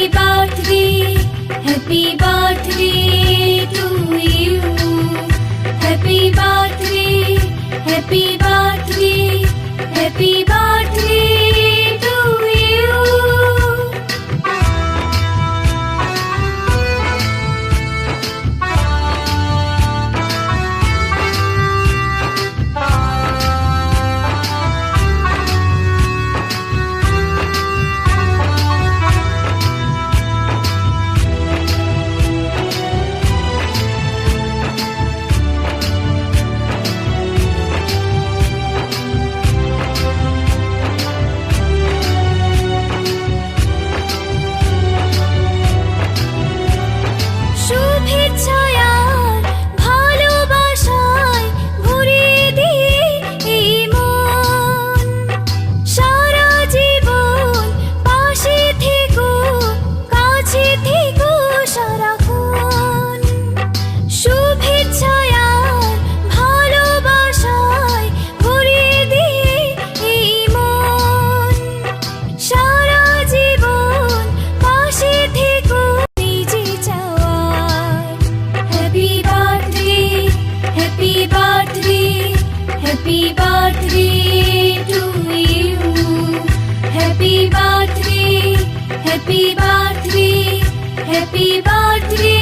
birthday, happy birthday to you. Happy birthday, happy birthday, happy birthday to you. শুভেচ্ছায় আর ভালোবাসায় ভরিয়ে দিয়ে এই মন, সারা জীবন পাশে থেকো, কাছে থেকো সারাক্ষণ। শুভেচ্ছায় আর ভালোবাসায় ভরিয়ে দিয়ে এই মন, সারা জীবন পাশে থেকো নিজে চাওয়ায়। Happy birthday, happy birthday, happy birthday to you. Happy birthday, happy birthday, happy birthday